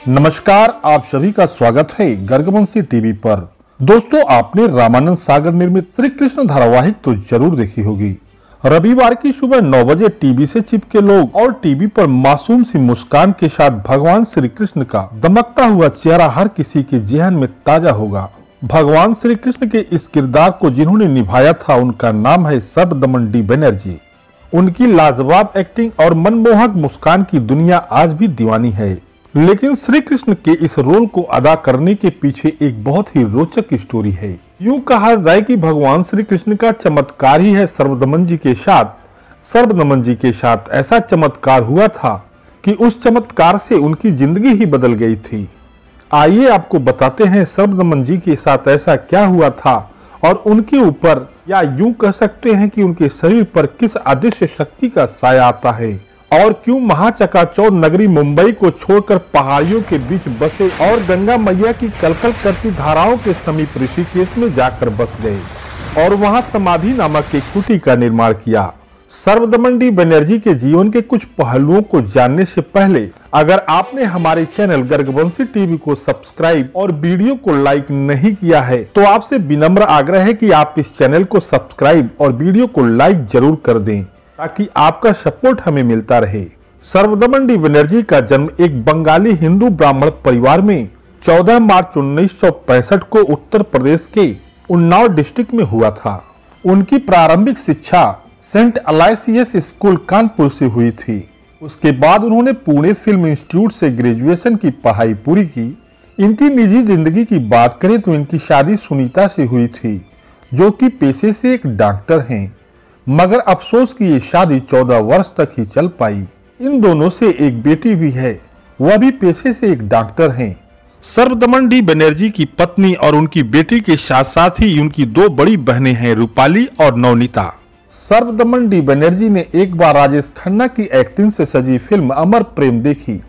नमस्कार, आप सभी का स्वागत है गर्गवंशी टीवी पर। दोस्तों, आपने रामानंद सागर निर्मित श्री कृष्ण धारावाहिक तो जरूर देखी होगी। रविवार की सुबह 9 बजे टीवी से चिपके लोग और टीवी पर मासूम सी मुस्कान के साथ भगवान श्री कृष्ण का दमकता हुआ चेहरा हर किसी के जेहन में ताजा होगा। भगवान श्री कृष्ण के इस किरदार को जिन्होंने निभाया था, उनका नाम है शरदमन डी बनर्जी। उनकी लाजवाब एक्टिंग और मनमोहक मुस्कान की दुनिया आज भी दीवानी है। लेकिन श्री कृष्ण के इस रोल को अदा करने के पीछे एक बहुत ही रोचक स्टोरी है। यूं कहा जाए कि भगवान श्री कृष्ण का चमत्कार ही है शरदमन जी के साथ। शरदमन जी के साथ ऐसा चमत्कार हुआ था कि उस चमत्कार से उनकी जिंदगी ही बदल गई थी। आइए आपको बताते हैं शरदमन जी के साथ ऐसा क्या हुआ था और उनके ऊपर, या यूं कह सकते हैं कि उनके शरीर पर किस अदृश्य शक्ति का साया आता है और क्यों महाचकाचौंध नगरी मुंबई को छोड़कर पहाड़ियों के बीच बसे और गंगा मैया की कलकल करती धाराओं के समीप ऋषिकेश में जाकर बस गए और वहां समाधि नामक एक कुटी का निर्माण किया। शरदमन डी बनर्जी के जीवन के कुछ पहलुओं को जानने से पहले अगर आपने हमारे चैनल गर्गवंशी टीवी को सब्सक्राइब और वीडियो को लाइक नहीं किया है तो आपसे विनम्र आग्रह है कि आप इस चैनल को सब्सक्राइब और वीडियो को लाइक जरूर कर दें ताकि आपका सपोर्ट हमें मिलता रहे। शरदमन डी बनर्जी का जन्म एक बंगाली हिंदू ब्राह्मण परिवार में 14 मार्च 1965 को उत्तर प्रदेश के उन्नाव डिस्ट्रिक्ट में हुआ था। उनकी प्रारंभिक शिक्षा सेंट अलाइसियस स्कूल कानपुर से हुई थी। उसके बाद उन्होंने पुणे फिल्म इंस्टीट्यूट से ग्रेजुएशन की पढ़ाई पूरी की। इनकी निजी जिंदगी की बात करें तो इनकी शादी सुनीता से हुई थी, जो कि पेशे से एक डॉक्टर हैं, मगर अफसोस की ये शादी 14 वर्ष तक ही चल पाई। इन दोनों से एक बेटी भी है, वह भी पेशे से एक डॉक्टर हैं। शरदमन डी बनर्जी की पत्नी और उनकी बेटी के साथ साथ ही उनकी 2 बड़ी बहनें हैं, रूपाली और नवनीता। शरदमन डी बनर्जी ने एक बार राजेश खन्ना की एक्टिंग से सजी फिल्म अमर प्रेम देखी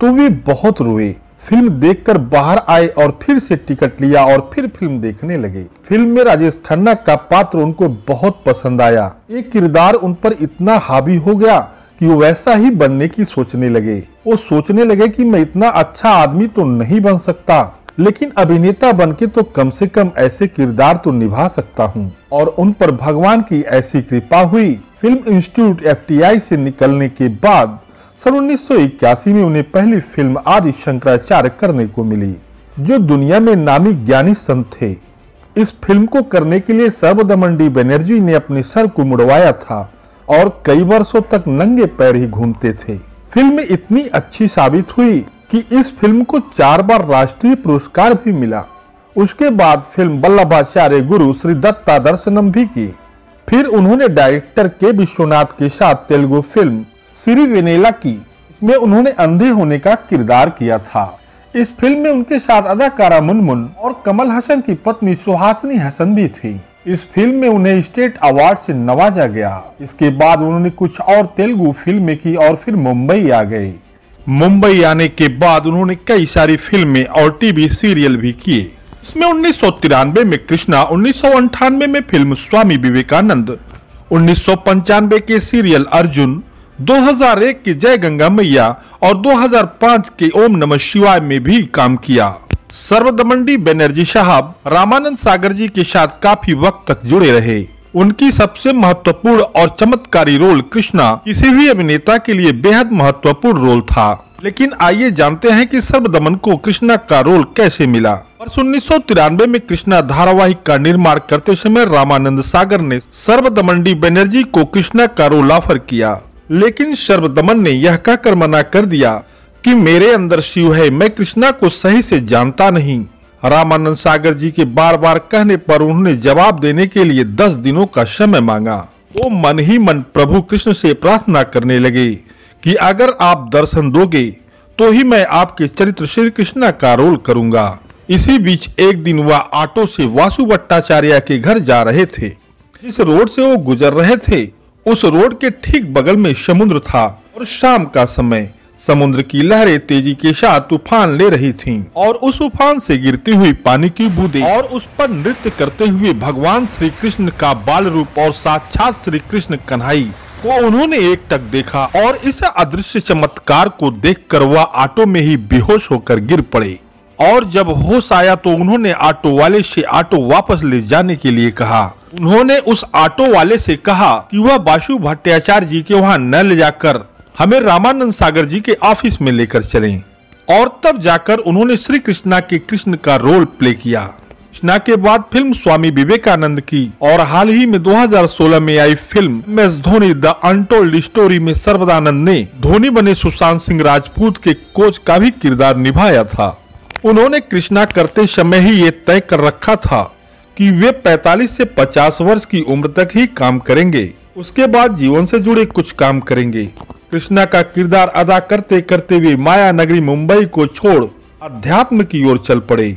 तो वे बहुत रोए। फिल्म देखकर बाहर आए और फिर से टिकट लिया और फिर फिल्म देखने लगे। फिल्म में राजेश खन्ना का पात्र उनको बहुत पसंद आया। एक किरदार उन पर इतना हावी हो गया कि वो वैसा ही बनने की सोचने लगे। वो सोचने लगे कि मैं इतना अच्छा आदमी तो नहीं बन सकता, लेकिन अभिनेता बनके तो कम से कम ऐसे किरदार तो निभा सकता हूँ। और उन पर भगवान की ऐसी कृपा हुई। फिल्म इंस्टीट्यूट FTI से निकलने के बाद सन 1981 में उन्हें पहली फिल्म आदि शंकराचार्य करने को मिली, जो दुनिया में नामी ज्ञानी संत थे। इस फिल्म को करने के लिए शरदमन डी बनर्जी ने अपने सर को मुड़वाया था और कई वर्षों तक नंगे पैर ही घूमते थे। फिल्म इतनी अच्छी साबित हुई कि इस फिल्म को 4 बार राष्ट्रीय पुरस्कार भी मिला। उसके बाद फिल्म वल्लभाचार्य गुरु श्री दत्ता दर्शनम भी की। फिर उन्होंने डायरेक्टर के विश्वनाथ के साथ तेलुगु फिल्म श्री वेनेला की। इसमें उन्होंने अंधे होने का किरदार किया था। इस फिल्म में उनके साथ अदाकारा मुनमुन और कमल हसन की पत्नी सुहासिनी हसन भी थी। इस फिल्म में उन्हें स्टेट अवार्ड से नवाजा गया। इसके बाद उन्होंने कुछ और तेलुगु फिल्में की और फिर मुंबई आ गए। मुंबई आने के बाद उन्होंने कई सारी फिल्में और टीवी सीरियल भी किए। इसमें 1993 में कृष्णा, 1998 में फिल्म स्वामी विवेकानंद, 1995 के सीरियल अर्जुन, 2001 के जय गंगा मैया और 2005 के ओम नमः शिवाय में भी काम किया। शरदमन डी बनर्जी साहब रामानंद सागर जी के साथ काफी वक्त तक जुड़े रहे। उनकी सबसे महत्वपूर्ण और चमत्कारी रोल कृष्णा किसी भी अभिनेता के लिए बेहद महत्वपूर्ण रोल था। लेकिन आइए जानते हैं कि शरदमन को कृष्णा का रोल कैसे मिला। वर्ष 1993 में कृष्णा धारावाहिक का निर्माण करते समय रामानंद सागर ने शरदमन डी बनर्जी को कृष्णा का रोल ऑफर किया, लेकिन शरदमन ने यह कहकर मना कर दिया कि मेरे अंदर शिव है, मैं कृष्णा को सही से जानता नहीं। रामानंद सागर जी के बार बार कहने पर उन्होंने जवाब देने के लिए 10 दिनों का समय मांगा। वो मन ही मन प्रभु कृष्ण से प्रार्थना करने लगे कि अगर आप दर्शन दोगे तो ही मैं आपके चरित्र श्री कृष्णा का रोल करूंगा। इसी बीच एक दिन वह ऑटो से वासु भट्टाचार्य के घर जा रहे थे। जिस रोड से वो गुजर रहे थे उस रोड के ठीक बगल में समुद्र था और शाम का समय समुद्र की लहरें तेजी के साथ तूफान ले रही थीं और उस तूफान से गिरती हुई पानी की बूंदें और उस पर नृत्य करते हुए भगवान श्री कृष्ण का बाल रूप और साक्षात श्री कृष्ण कन्हई को उन्होंने एकटक देखा और इस अदृश्य चमत्कार को देखकर वह ऑटो में ही बेहोश होकर गिर पड़े। और जब होश आया तो उन्होंने ऑटो वाले से ऑटो वापस ले जाने के लिए कहा। उन्होंने उस ऑटो वाले से कहा कि वह बासु भट्टाचार्य जी के वहाँ न ले जाकर हमें रामानंद सागर जी के ऑफिस में लेकर चलें। और तब जाकर उन्होंने श्री कृष्णा के कृष्ण का रोल प्ले किया। कृष्णा के बाद फिल्म स्वामी विवेकानंद की और हाल ही में 2016 में आई film MS Dhoni the untold story में सर्वदानंद ने धोनी बने सुशांत सिंह राजपूत के कोच का भी किरदार निभाया था। उन्होंने कृष्णा करते समय ही ये तय कर रखा था कि वे 45 से 50 वर्ष की उम्र तक ही काम करेंगे, उसके बाद जीवन से जुड़े कुछ काम करेंगे। कृष्णा का किरदार अदा करते करते वे माया नगरी मुंबई को छोड़ अध्यात्म की ओर चल पड़े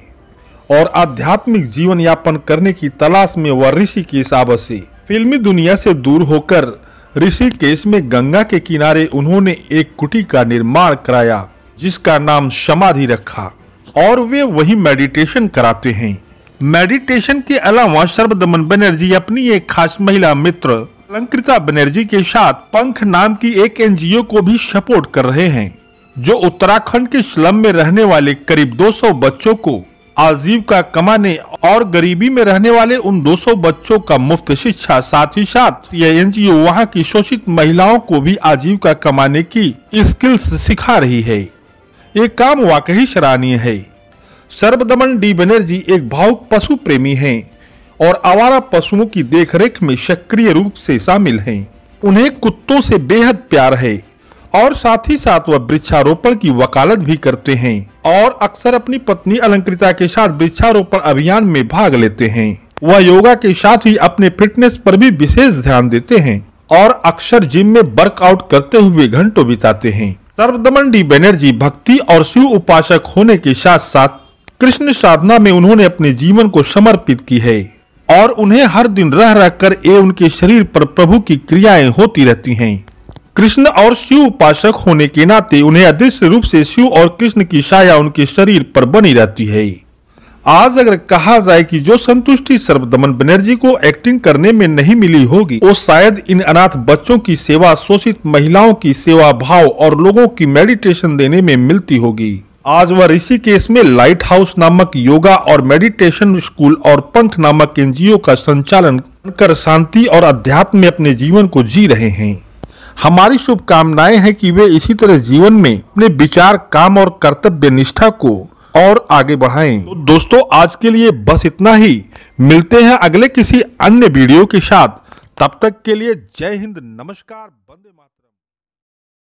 और आध्यात्मिक जीवन यापन करने की तलाश में वह ऋषिकेश आ बसे। फिल्मी दुनिया से दूर होकर ऋषिकेश में गंगा के किनारे उन्होंने एक कुटी का निर्माण कराया जिसका नाम समाधि रखा और वे वही मेडिटेशन कराते हैं। मेडिटेशन के अलावा सर्वदमन बनर्जी अपनी एक खास महिला मित्र अलंकृता बनर्जी के साथ पंख नाम की एक NGO को भी सपोर्ट कर रहे हैं जो उत्तराखंड के स्लम में रहने वाले करीब 200 बच्चों को आजीविका कमाने और गरीबी में रहने वाले उन 200 बच्चों का मुफ्त शिक्षा, साथ ही साथ यह NGO वहां की शोषित महिलाओं को भी आजीविका कमाने की स्किल्स सिखा रही है। ये काम वाकई सराहनीय है। सर्वदमन डी बनर्जी एक भावुक पशु प्रेमी हैं और आवारा पशुओं की देखरेख में सक्रिय रूप से शामिल हैं। उन्हें कुत्तों से बेहद प्यार है और साथ ही साथ वह वृक्षारोपण की वकालत भी करते हैं और अक्सर अपनी पत्नी अलंकृता के साथ वृक्षारोपण अभियान में भाग लेते हैं। वह योगा के साथ ही अपने फिटनेस पर भी विशेष ध्यान देते हैं और अक्सर जिम में वर्कआउट करते हुए घंटों बिताते हैं। सर्वदमन डी बनर्जी भक्ति और शिव उपासक होने के साथ साथ कृष्ण साधना में उन्होंने अपने जीवन को समर्पित की है और उन्हें हर दिन रह रह कर उनके शरीर पर प्रभु की क्रियाएं होती रहती हैं। कृष्ण और शिव उपासक होने के नाते उन्हें अदृश्य रूप से शिव और कृष्ण की छाया उनके शरीर पर बनी रहती है। आज अगर कहा जाए कि जो संतुष्टि सर्वदमन बनर्जी को एक्टिंग करने में नहीं मिली होगी वो शायद इन अनाथ बच्चों की सेवा, शोषित महिलाओं की सेवा भाव और लोगों की मेडिटेशन देने में मिलती होगी। आज वह ऋषिकेश में लाइट हाउस नामक योगा और मेडिटेशन स्कूल और पंख नामक NGO का संचालन कर शांति और अध्यात्म में अपने जीवन को जी रहे हैं। हमारी शुभकामनाएं हैं कि वे इसी तरह जीवन में अपने विचार, काम और कर्तव्य निष्ठा को और आगे बढ़ाएं। तो दोस्तों आज के लिए बस इतना ही। मिलते हैं अगले किसी अन्य वीडियो के साथ। तब तक के लिए जय हिंद, नमस्कार, वंदे मातरम।